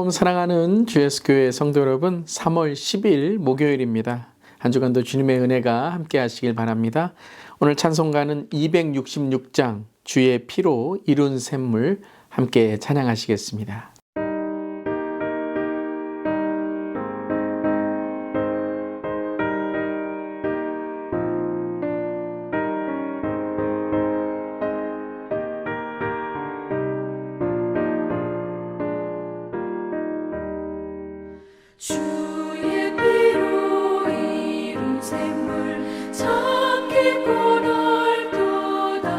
샬롬 사랑하는 GS교회 성도 여러분, 3월 10일 목요일입니다. 한 주간도 주님의 은혜가 함께 하시길 바랍니다. 오늘 찬송가는 266장 주의 피로 이룬 샘물 함께 찬양하시겠습니다. 주의 피로 이룬 샘물 참 깊고 넓도다.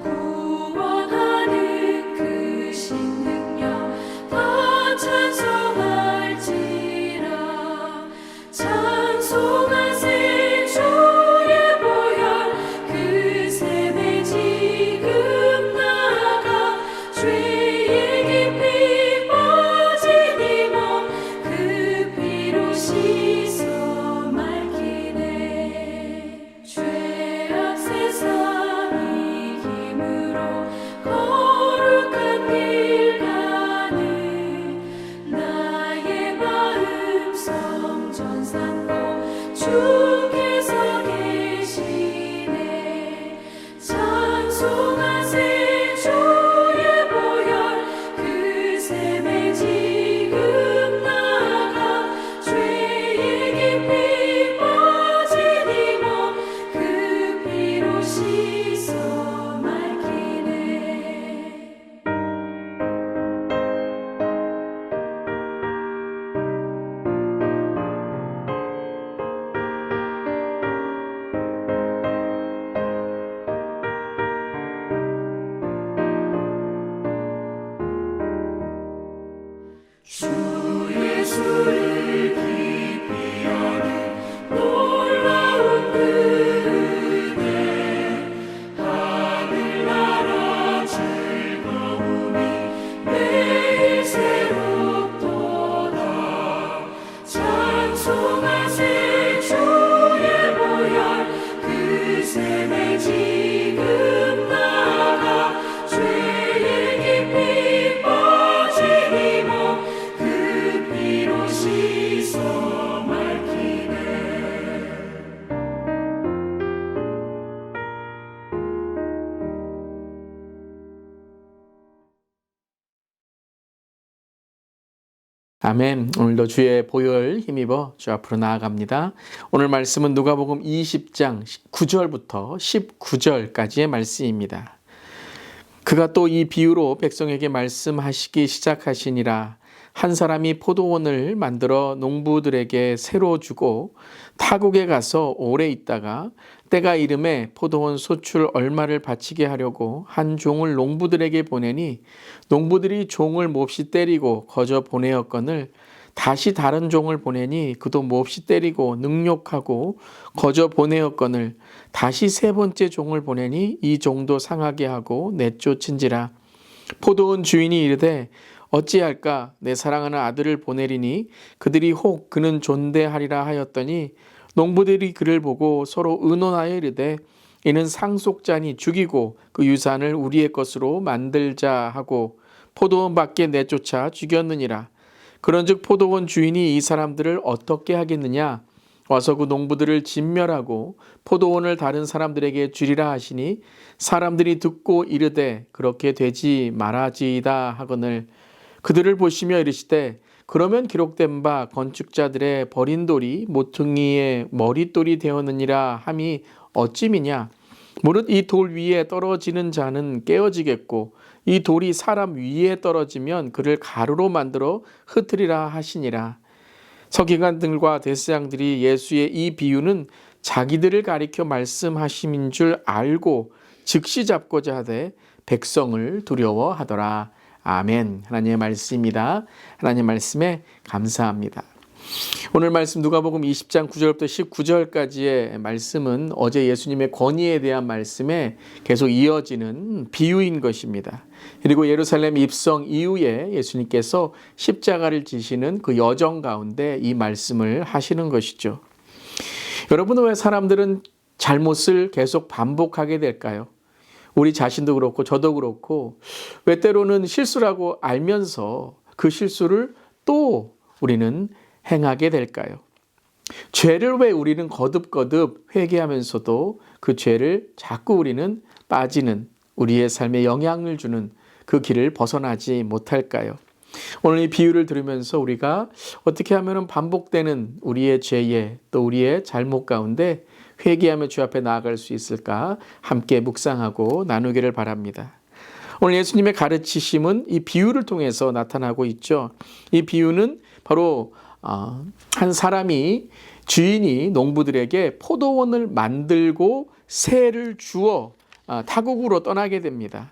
구원하는 그 신능력 다 찬송할지라. 찬송하세 주의 보혈 그 샘에 지금 나가 죄의 깊이 빠진 이 몸 그 피로 씻어 맑히네. 죄악 세상 이김으로 거룩한 길 가는 나의 마음 성전 삼고 주께서 계시네. 찬송하세 주의 보혈 그 샘에 지금 나가 죄의 깊이 빠진 이 몸 그 피로 씻어 맑히네. 주 예수를 깊이 아는 놀라운 그 은혜, 하늘나라 즐거움이 매일 새롭도다. 찬송하세 주의 보혈 그 샘에 지금 나가 죄의 깊이 빠진 이 몸 그 피로 씻어 맑히네. 아멘. 오늘도 주의 보혈 힘입어 주 앞으로 나아갑니다. 오늘 말씀은 누가복음 20장 9절부터 19절까지의 말씀입니다. 그가 또 이 비유로 백성에게 말씀하시기 시작하시니라. 한 사람이 포도원을 만들어 농부들에게 새로 주고 타국에 가서 오래 있다가 때가 이름에 포도원 소출 얼마를 바치게 하려고 한 종을 농부들에게 보내니 농부들이 종을 몹시 때리고 거저 보내었거늘 다시 다른 종을 보내니 그도 몹시 때리고 능욕하고 거저 보내었거늘 다시 세 번째 종을 보내니 이 종도 상하게 하고 내쫓은지라. 포도원 주인이 이르되 어찌할까? 내 사랑하는 아들을 보내리니 그들이 혹 그는 존대하리라 하였더니 농부들이 그를 보고 서로 의논하여 이르되 이는 상속자니 죽이고 그 유산을 우리의 것으로 만들자 하고 포도원 밖에 내쫓아 죽였느니라. 그런즉 포도원 주인이 이 사람들을 어떻게 하겠느냐? 와서 그 농부들을 진멸하고 포도원을 다른 사람들에게 주리라 하시니 사람들이 듣고 이르되 그렇게 되지 말아지이다 하거늘 그들을 보시며 이르시되 그러면 기록된 바 건축자들의 버린 돌이 모퉁이의 머릿돌이 되었느니라 함이 어찌미냐? 무릇 이 돌 위에 떨어지는 자는 깨어지겠고 이 돌이 사람 위에 떨어지면 그를 가루로 만들어 흩으리라 하시니라. 서기관들과 대제사장들이 예수의 이 비유는 자기들을 가리켜 말씀하심인 줄 알고 즉시 잡고자 하되 백성을 두려워하더라. 아멘. 하나님의 말씀입니다. 하나님의 말씀에 감사합니다. 오늘 말씀 누가복음 20장 9절부터 19절까지의 말씀은 어제 예수님의 권위에 대한 말씀에 계속 이어지는 비유인 것입니다. 그리고 예루살렘 입성 이후에 예수님께서 십자가를 지시는 그 여정 가운데 이 말씀을 하시는 것이죠. 여러분, 왜 사람들은 잘못을 계속 반복하게 될까요? 우리 자신도 그렇고 저도 그렇고 왜 때로는 실수라고 알면서 그 실수를 또 우리는 행하게 될까요? 죄를 왜 우리는 거듭거듭 회개하면서도 그 죄를 자꾸 우리는 빠지는, 우리의 삶에 영향을 주는 그 길을 벗어나지 못할까요? 오늘 이 비유를 들으면서 우리가 어떻게 하면 반복되는 우리의 죄에 또 우리의 잘못 가운데 회개하며 주 앞에 나아갈 수 있을까 함께 묵상하고 나누기를 바랍니다. 오늘 예수님의 가르치심은 이 비유를 통해서 나타나고 있죠. 이 비유는 바로 한 사람이, 주인이 농부들에게 포도원을 만들고 세를 주어 타국으로 떠나게 됩니다.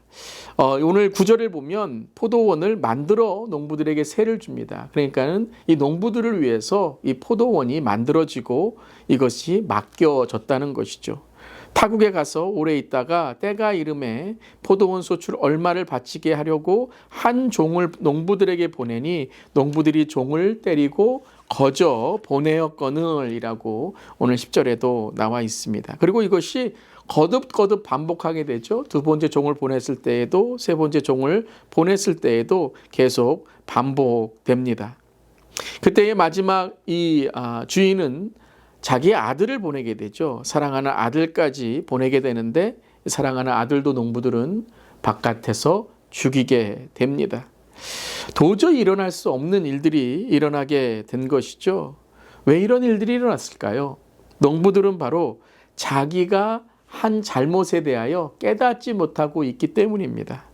오늘 구절을 보면 포도원을 만들어 농부들에게 세를 줍니다. 그러니까는 이 농부들을 위해서 이 포도원이 만들어지고 이것이 맡겨졌다는 것이죠. 타국에 가서 오래 있다가 때가 이름에 포도원 소출 얼마를 바치게 하려고 한 종을 농부들에게 보내니 농부들이 종을 때리고 거저 보내었거늘이라고 오늘 10절에도 나와 있습니다. 그리고 이것이 거듭거듭 반복하게 되죠. 두 번째 종을 보냈을 때에도, 세 번째 종을 보냈을 때에도 계속 반복됩니다. 그때의 마지막 이 주인은 자기의 아들을 보내게 되죠. 사랑하는 아들까지 보내게 되는데 사랑하는 아들도 농부들은 바깥에서 죽이게 됩니다. 도저히 일어날 수 없는 일들이 일어나게 된 것이죠. 왜 이런 일들이 일어났을까요? 농부들은 바로 자기가 한 잘못에 대하여 깨닫지 못하고 있기 때문입니다.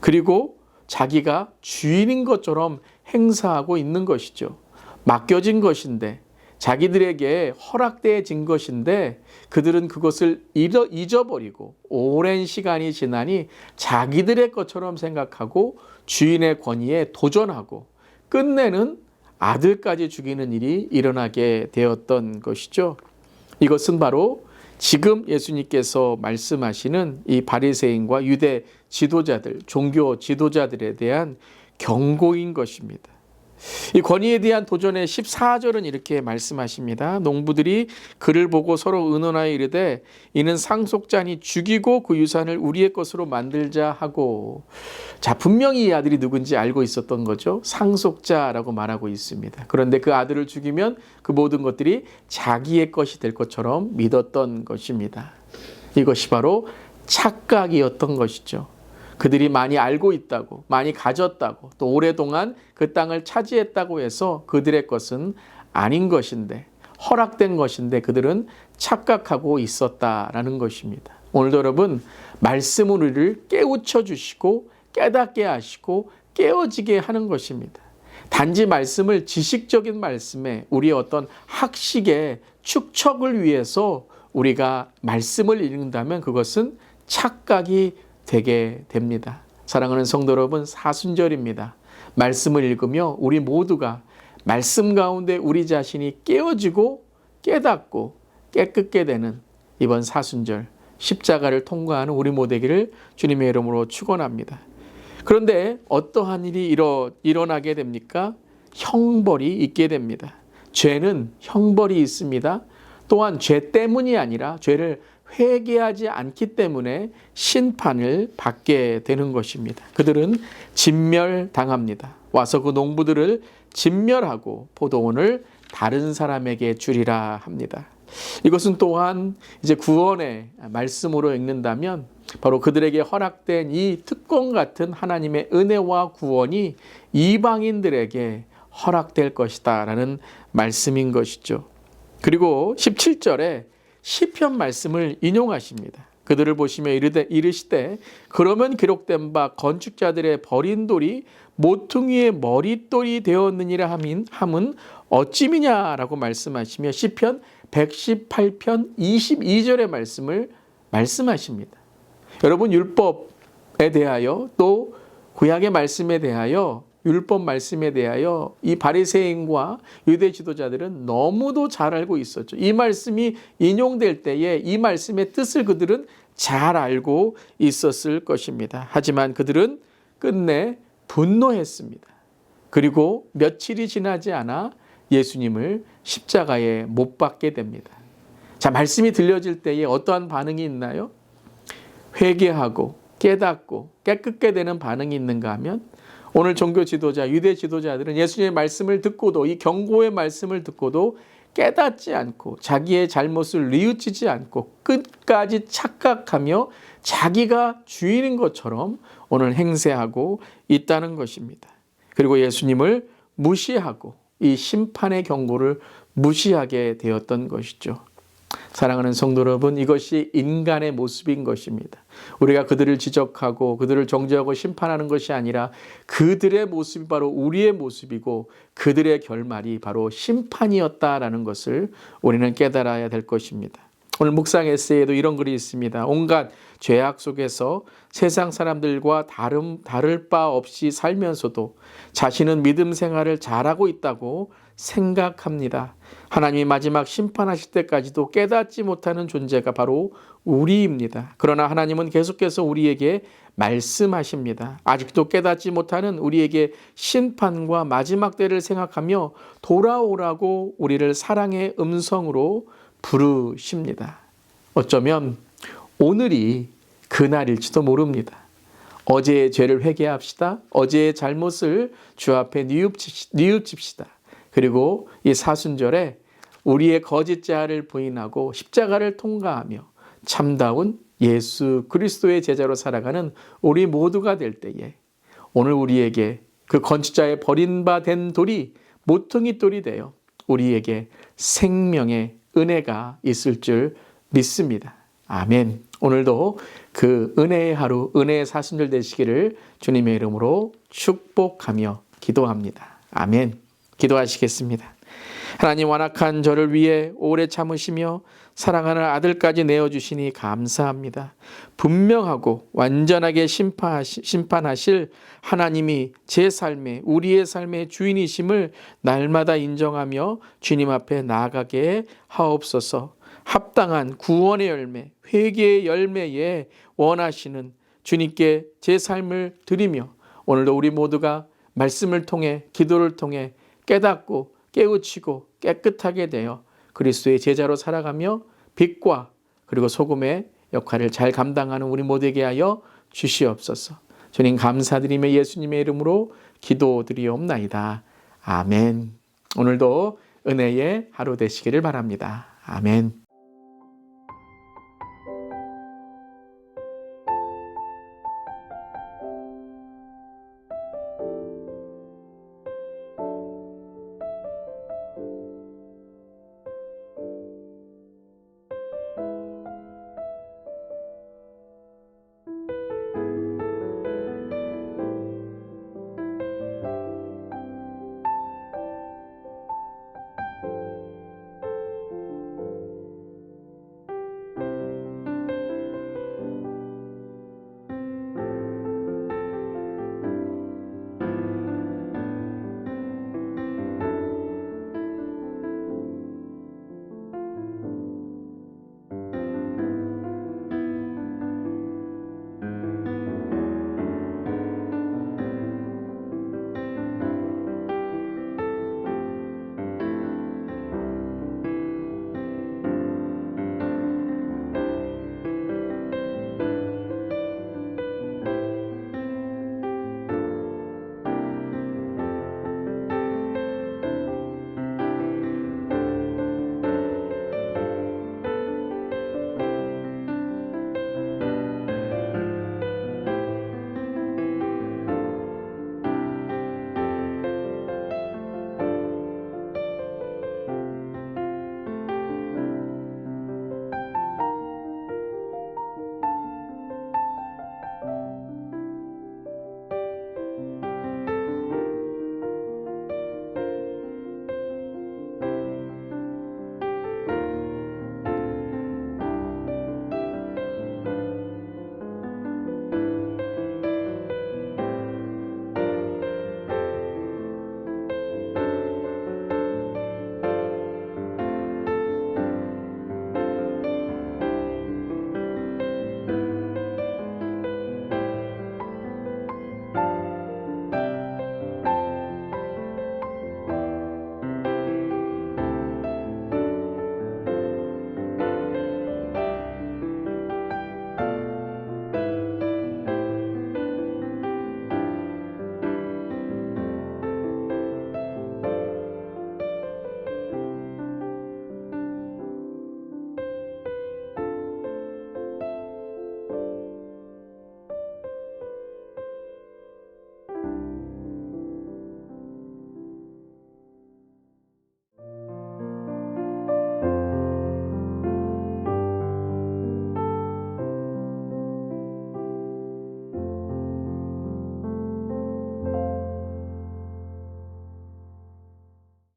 그리고 자기가 주인인 것처럼 행사하고 있는 것이죠. 맡겨진 것인데, 자기들에게 허락되어진 것인데 그들은 그것을 잊어버리고 오랜 시간이 지나니 자기들의 것처럼 생각하고 주인의 권위에 도전하고 끝내는 아들까지 죽이는 일이 일어나게 되었던 것이죠. 이것은 바로 지금 예수님께서 말씀하시는 이 바리새인과 유대 지도자들, 종교 지도자들에 대한 경고인 것입니다. 이 권위에 대한 도전의 14절은 이렇게 말씀하십니다. 농부들이 그를 보고 서로 의논하여 이르되 이는 상속자니 죽이고 그 유산을 우리의 것으로 만들자 하고. 자, 분명히 이 아들이 누군지 알고 있었던 거죠. 상속자라고 말하고 있습니다. 그런데 그 아들을 죽이면 그 모든 것들이 자기의 것이 될 것처럼 믿었던 것입니다. 이것이 바로 착각이었던 것이죠. 그들이 많이 알고 있다고, 많이 가졌다고, 또 오랫동안 그 땅을 차지했다고 해서 그들의 것은 아닌 것인데, 허락된 것인데 그들은 착각하고 있었다라는 것입니다. 오늘도 여러분, 말씀으로 우리를 깨우쳐 주시고 깨닫게 하시고 깨어지게 하는 것입니다. 단지 말씀을 지식적인 말씀에, 우리의 어떤 학식의 축척을 위해서 우리가 말씀을 읽는다면 그것은 착각이 되게 됩니다. 사랑하는 성도 여러분, 사순절입니다. 말씀을 읽으며 우리 모두가 말씀 가운데 우리 자신이 깨어지고 깨닫고 깨끗게 되는 이번 사순절 십자가를 통과하는 우리 모두기를 주님의 이름으로 축원합니다. 그런데 어떠한 일이 일어나게 됩니까? 형벌이 있게 됩니다. 죄는 형벌이 있습니다. 또한 죄 때문이 아니라 죄를 회개하지 않기 때문에 심판을 받게 되는 것입니다. 그들은 진멸당합니다. 와서 그 농부들을 진멸하고 포도원을 다른 사람에게 주리라 합니다. 이것은 또한 이제 구원의 말씀으로 읽는다면 바로 그들에게 허락된 이 특권 같은 하나님의 은혜와 구원이 이방인들에게 허락될 것이다 라는 말씀인 것이죠. 그리고 17절에 시편 말씀을 인용하십니다. 그들을 보시며 이르시되 그러면 기록된 바 건축자들의 버린 돌이 모퉁이의 머릿돌이 되었느니라 함은 어찌미냐라고 말씀하시며 시편 118편 22절의 말씀을 말씀하십니다. 여러분, 율법에 대하여 또 구약의 말씀에 대하여, 율법 말씀에 대하여 이 바리새인과 유대 지도자들은 너무도 잘 알고 있었죠. 이 말씀이 인용될 때에 이 말씀의 뜻을 그들은 잘 알고 있었을 것입니다. 하지만 그들은 끝내 분노했습니다. 그리고 며칠이 지나지 않아 예수님을 십자가에 못 박게 됩니다. 자, 말씀이 들려질 때에 어떠한 반응이 있나요? 회개하고 깨닫고 깨끗게 되는 반응이 있는가 하면 오늘 종교 지도자, 유대 지도자들은 예수님의 말씀을 듣고도, 이 경고의 말씀을 듣고도 깨닫지 않고 자기의 잘못을 뉘우치지 않고 끝까지 착각하며 자기가 주인인 것처럼 오늘 행세하고 있다는 것입니다. 그리고 예수님을 무시하고 이 심판의 경고를 무시하게 되었던 것이죠. 사랑하는 성도 여러분, 이것이 인간의 모습인 것입니다. 우리가 그들을 지적하고 그들을 정죄하고 심판하는 것이 아니라 그들의 모습이 바로 우리의 모습이고 그들의 결말이 바로 심판이었다라는 것을 우리는 깨달아야 될 것입니다. 오늘 묵상 에세이에도 이런 글이 있습니다. 온갖 죄악 속에서 세상 사람들과 다를 바 없이 살면서도 자신은 믿음 생활을 잘하고 있다고 생각합니다. 하나님이 마지막 심판하실 때까지도 깨닫지 못하는 존재가 바로 우리입니다. 그러나 하나님은 계속해서 우리에게 말씀하십니다. 아직도 깨닫지 못하는 우리에게 심판과 마지막 때를 생각하며 돌아오라고 우리를 사랑의 음성으로 부르십니다. 어쩌면 오늘이 그날일지도 모릅니다. 어제의 죄를 회개합시다. 어제의 잘못을 주 앞에 뉘우칩시다. 그리고 이 사순절에 우리의 거짓 자아를 부인하고 십자가를 통과하며 참다운 예수 그리스도의 제자로 살아가는 우리 모두가 될 때에 오늘 우리에게 그 건축자의 버린 바 된 돌이 모퉁이 돌이 되어 우리에게 생명의 은혜가 있을 줄 믿습니다. 아멘. 오늘도 그 은혜의 하루, 은혜의 사순절 되시기를 주님의 이름으로 축복하며 기도합니다. 아멘. 기도하시겠습니다. 하나님, 완악한 저를 위해 오래 참으시며 사랑하는 아들까지 내어주시니 감사합니다. 분명하고 완전하게 심판하실 하나님이 제 삶에, 우리의 삶의 주인이심을 날마다 인정하며 주님 앞에 나아가게 하옵소서. 합당한 구원의 열매, 회개의 열매에 원하시는 주님께 제 삶을 드리며 오늘도 우리 모두가 말씀을 통해, 기도를 통해 깨닫고 깨우치고 깨끗하게 되어 그리스도의 제자로 살아가며 빛과 그리고 소금의 역할을 잘 감당하는 우리 모두에게 하여 주시옵소서. 주님 감사드리며 예수님의 이름으로 기도드리옵나이다. 아멘. 오늘도 은혜의 하루 되시기를 바랍니다. 아멘.